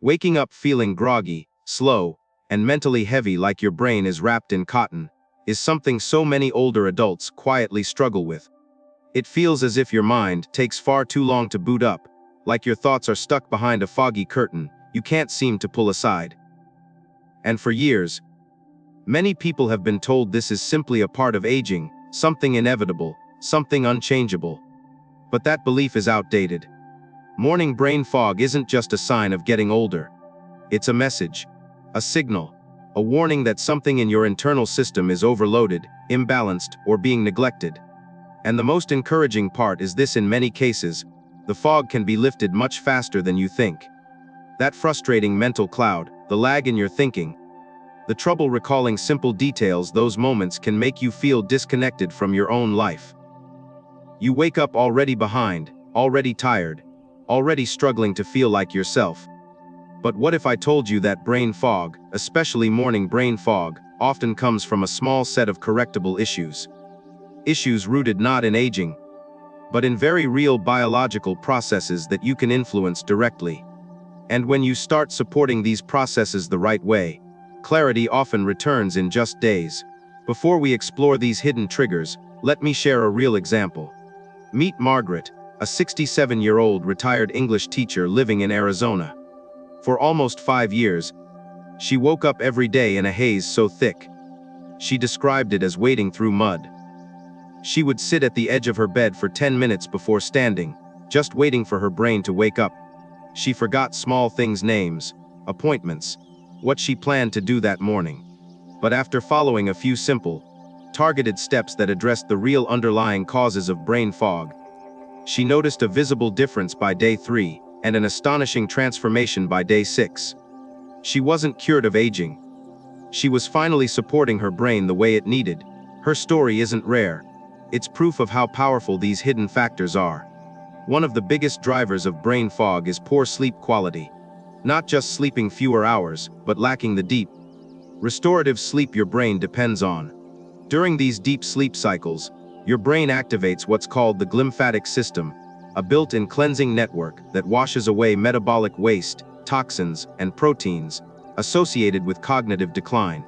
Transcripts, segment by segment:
Waking up feeling groggy, slow, and mentally heavy like your brain is wrapped in cotton is something so many older adults quietly struggle with. It feels as if your mind takes far too long to boot up, like your thoughts are stuck behind a foggy curtain you can't seem to pull aside. And for years, many people have been told this is simply a part of aging, something inevitable, something unchangeable. But that belief is outdated. Morning brain fog isn't just a sign of getting older. It's a message, a signal, a warning that something in your internal system is overloaded, imbalanced, or being neglected. And the most encouraging part is this: in many cases, the fog can be lifted much faster than you think. That frustrating mental cloud, the lag in your thinking, the trouble recalling simple details, those moments can make you feel disconnected from your own life. You wake up already behind, already tired, already struggling to feel like yourself. But what if I told you that brain fog, especially morning brain fog, often comes from a small set of correctable issues? Issues rooted not in aging, but in very real biological processes that you can influence directly. And when you start supporting these processes the right way, clarity often returns in just days. Before we explore these hidden triggers, let me share a real example. Meet Margaret, a 67-year-old retired English teacher living in Arizona. For almost 5 years, she woke up every day in a haze so thick. She described it as wading through mud. She would sit at the edge of her bed for 10 minutes before standing, just waiting for her brain to wake up. She forgot small things, names, appointments, what she planned to do that morning. But after following a few simple, targeted steps that addressed the real underlying causes of brain fog, she noticed a visible difference by day 3 and an astonishing transformation by day 6. She wasn't cured of aging. She was finally supporting her brain the way it needed. Her story isn't rare. It's proof of how powerful these hidden factors are. One of the biggest drivers of brain fog is poor sleep quality. Not just sleeping fewer hours, but lacking the deep, restorative sleep your brain depends on. During these deep sleep cycles, your brain activates what's called the glymphatic system, a built-in cleansing network that washes away metabolic waste, toxins, and proteins associated with cognitive decline.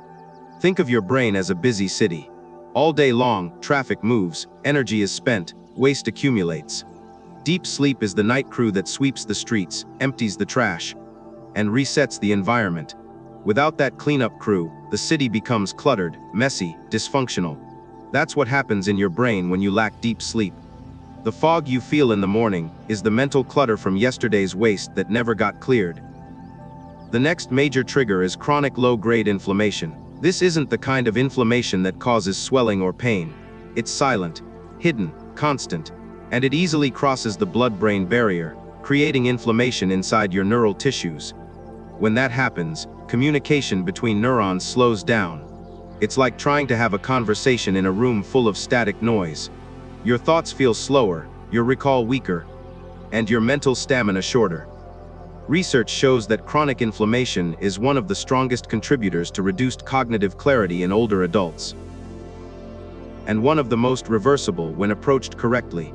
Think of your brain as a busy city. All day long, traffic moves, energy is spent, waste accumulates. Deep sleep is the night crew that sweeps the streets, empties the trash, and resets the environment. Without that cleanup crew, the city becomes cluttered, messy, dysfunctional. That's what happens in your brain when you lack deep sleep. The fog you feel in the morning is the mental clutter from yesterday's waste that never got cleared. The next major trigger is chronic low-grade inflammation. This isn't the kind of inflammation that causes swelling or pain. It's silent, hidden, constant, and it easily crosses the blood-brain barrier, creating inflammation inside your neural tissues. When that happens, communication between neurons slows down. It's like trying to have a conversation in a room full of static noise. Your thoughts feel slower, your recall weaker, and your mental stamina shorter. Research shows that chronic inflammation is one of the strongest contributors to reduced cognitive clarity in older adults, and one of the most reversible when approached correctly.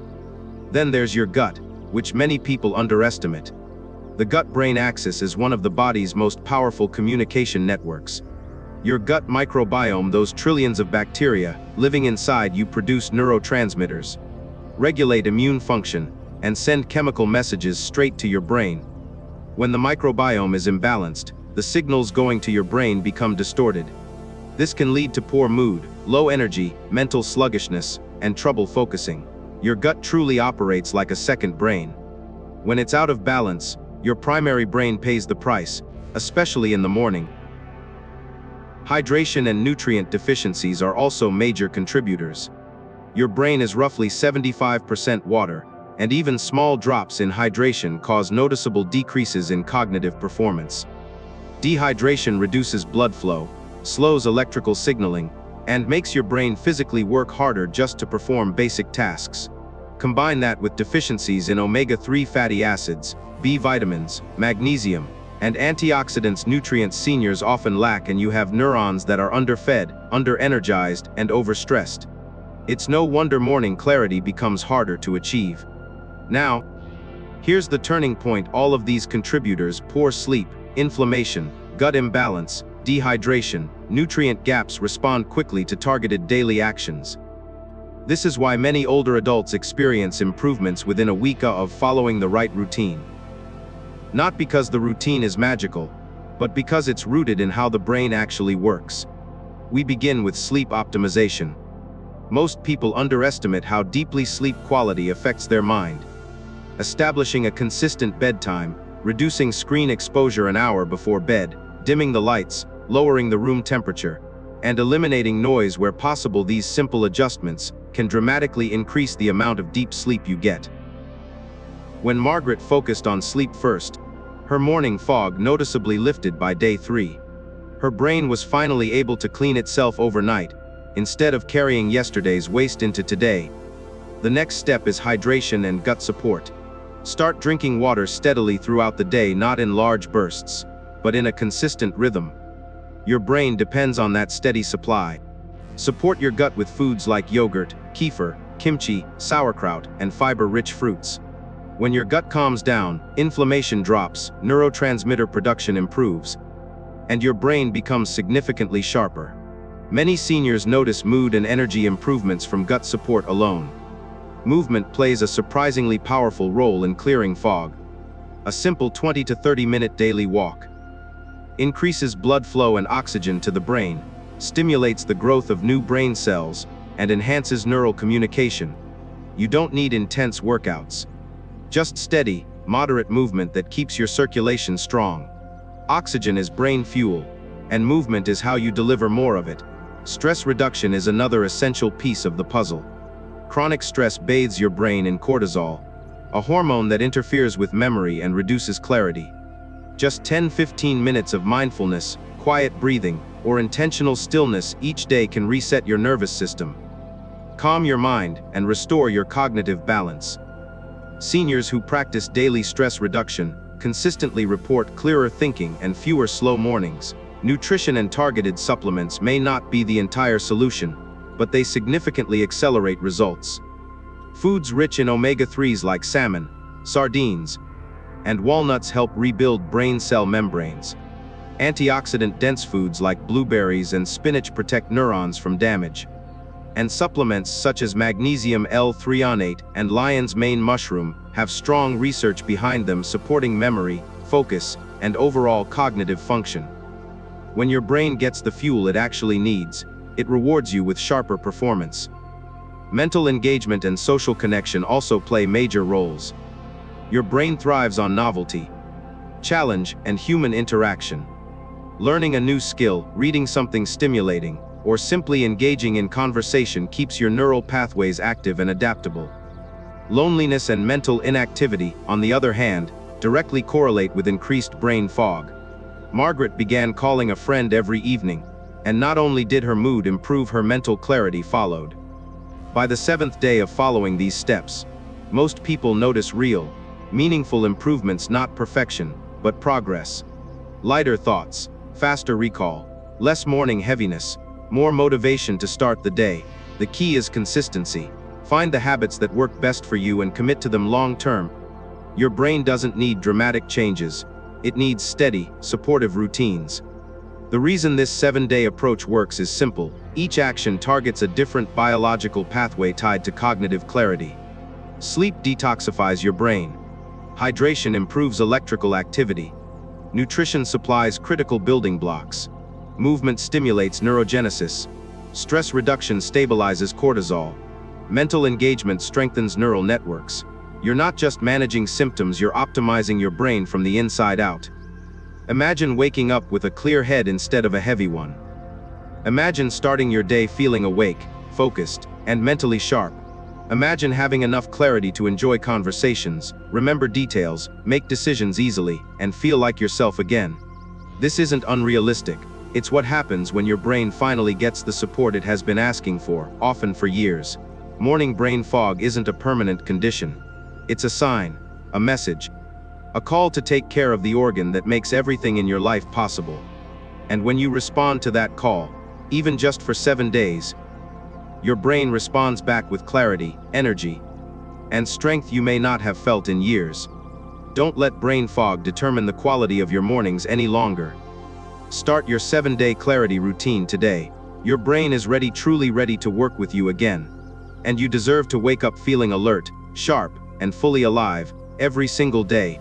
Then there's your gut, which many people underestimate. The gut-brain axis is one of the body's most powerful communication networks. Your gut microbiome, those trillions of bacteria living inside you, produce neurotransmitters, regulate immune function, and send chemical messages straight to your brain. When the microbiome is imbalanced, the signals going to your brain become distorted. This can lead to poor mood, low energy, mental sluggishness, and trouble focusing. Your gut truly operates like a second brain. When it's out of balance, your primary brain pays the price, especially in the morning. Hydration and nutrient deficiencies are also major contributors. Your brain is roughly 75% water, and even small drops in hydration cause noticeable decreases in cognitive performance. Dehydration reduces blood flow, slows electrical signaling, and makes your brain physically work harder just to perform basic tasks. Combine that with deficiencies in omega-3 fatty acids, B vitamins, magnesium, and antioxidants, nutrients seniors often lack, and you have neurons that are underfed, under-energized, and overstressed. It's no wonder morning clarity becomes harder to achieve. Now, here's the turning point: all of these contributors, poor sleep, inflammation, gut imbalance, dehydration, nutrient gaps respond quickly to targeted daily actions. This is why many older adults experience improvements within a week of following the right routine. Not because the routine is magical, but because it's rooted in how the brain actually works. We begin with sleep optimization. Most people underestimate how deeply sleep quality affects their mind. Establishing a consistent bedtime, reducing screen exposure an hour before bed, dimming the lights, lowering the room temperature, and eliminating noise where possible. These simple adjustments can dramatically increase the amount of deep sleep you get. When Margaret focused on sleep first, her morning fog noticeably lifted by day 3. Her brain was finally able to clean itself overnight, instead of carrying yesterday's waste into today. The next step is hydration and gut support. Start drinking water steadily throughout the day, not in large bursts, but in a consistent rhythm. Your brain depends on that steady supply. Support your gut with foods like yogurt, kefir, kimchi, sauerkraut, and fiber-rich fruits. When your gut calms down, inflammation drops, neurotransmitter production improves, and your brain becomes significantly sharper. Many seniors notice mood and energy improvements from gut support alone. Movement plays a surprisingly powerful role in clearing fog. A simple 20 to 30-minute daily walk increases blood flow and oxygen to the brain, stimulates the growth of new brain cells, and enhances neural communication. You don't need intense workouts. Just steady, moderate movement that keeps your circulation strong. Oxygen is brain fuel, and movement is how you deliver more of it. Stress reduction is another essential piece of the puzzle. Chronic stress bathes your brain in cortisol, a hormone that interferes with memory and reduces clarity. Just 10-15 minutes of mindfulness, quiet breathing, or intentional stillness each day can reset your nervous system, calm your mind, and restore your cognitive balance. Seniors who practice daily stress reduction consistently report clearer thinking and fewer slow mornings. Nutrition and targeted supplements may not be the entire solution, but they significantly accelerate results. Foods rich in omega-3s like salmon, sardines, and walnuts help rebuild brain cell membranes. Antioxidant-dense foods like blueberries and spinach protect neurons from damage. And supplements such as magnesium L-threonate and lion's mane mushroom have strong research behind them supporting memory, focus, and overall cognitive function. When your brain gets the fuel it actually needs, it rewards you with sharper performance. Mental engagement and social connection also play major roles. Your brain thrives on novelty, challenge, and human interaction. Learning a new skill, reading something stimulating, or simply engaging in conversation keeps your neural pathways active and adaptable. Loneliness and mental inactivity, on the other hand, directly correlate with increased brain fog. Margaret began calling a friend every evening, and not only did her mood improve, her mental clarity followed. By the 7th day of following these steps, most people notice real, meaningful improvements, not perfection, but progress. Lighter thoughts, faster recall, less morning heaviness, more motivation to start the day. The key is consistency. Find the habits that work best for you and commit to them long term. Your brain doesn't need dramatic changes. It needs steady, supportive routines. The reason this 7-day approach works is simple. Each action targets a different biological pathway tied to cognitive clarity. Sleep detoxifies your brain. Hydration improves electrical activity. Nutrition supplies critical building blocks. Movement stimulates neurogenesis. Stress reduction stabilizes cortisol. Mental engagement strengthens neural networks. You're not just managing symptoms, you're optimizing your brain from the inside out. Imagine waking up with a clear head instead of a heavy one. Imagine starting your day feeling awake, focused, and mentally sharp. Imagine having enough clarity to enjoy conversations, remember details, make decisions easily, and feel like yourself again. This isn't unrealistic. It's what happens when your brain finally gets the support it has been asking for, often for years. Morning brain fog isn't a permanent condition. It's a sign, a message, a call to take care of the organ that makes everything in your life possible. And when you respond to that call, even just for 7 days, your brain responds back with clarity, energy, and strength you may not have felt in years. Don't let brain fog determine the quality of your mornings any longer. Start your 7-day clarity routine today. Your brain is ready, truly ready to work with you again. And you deserve to wake up feeling alert, sharp, and fully alive every single day.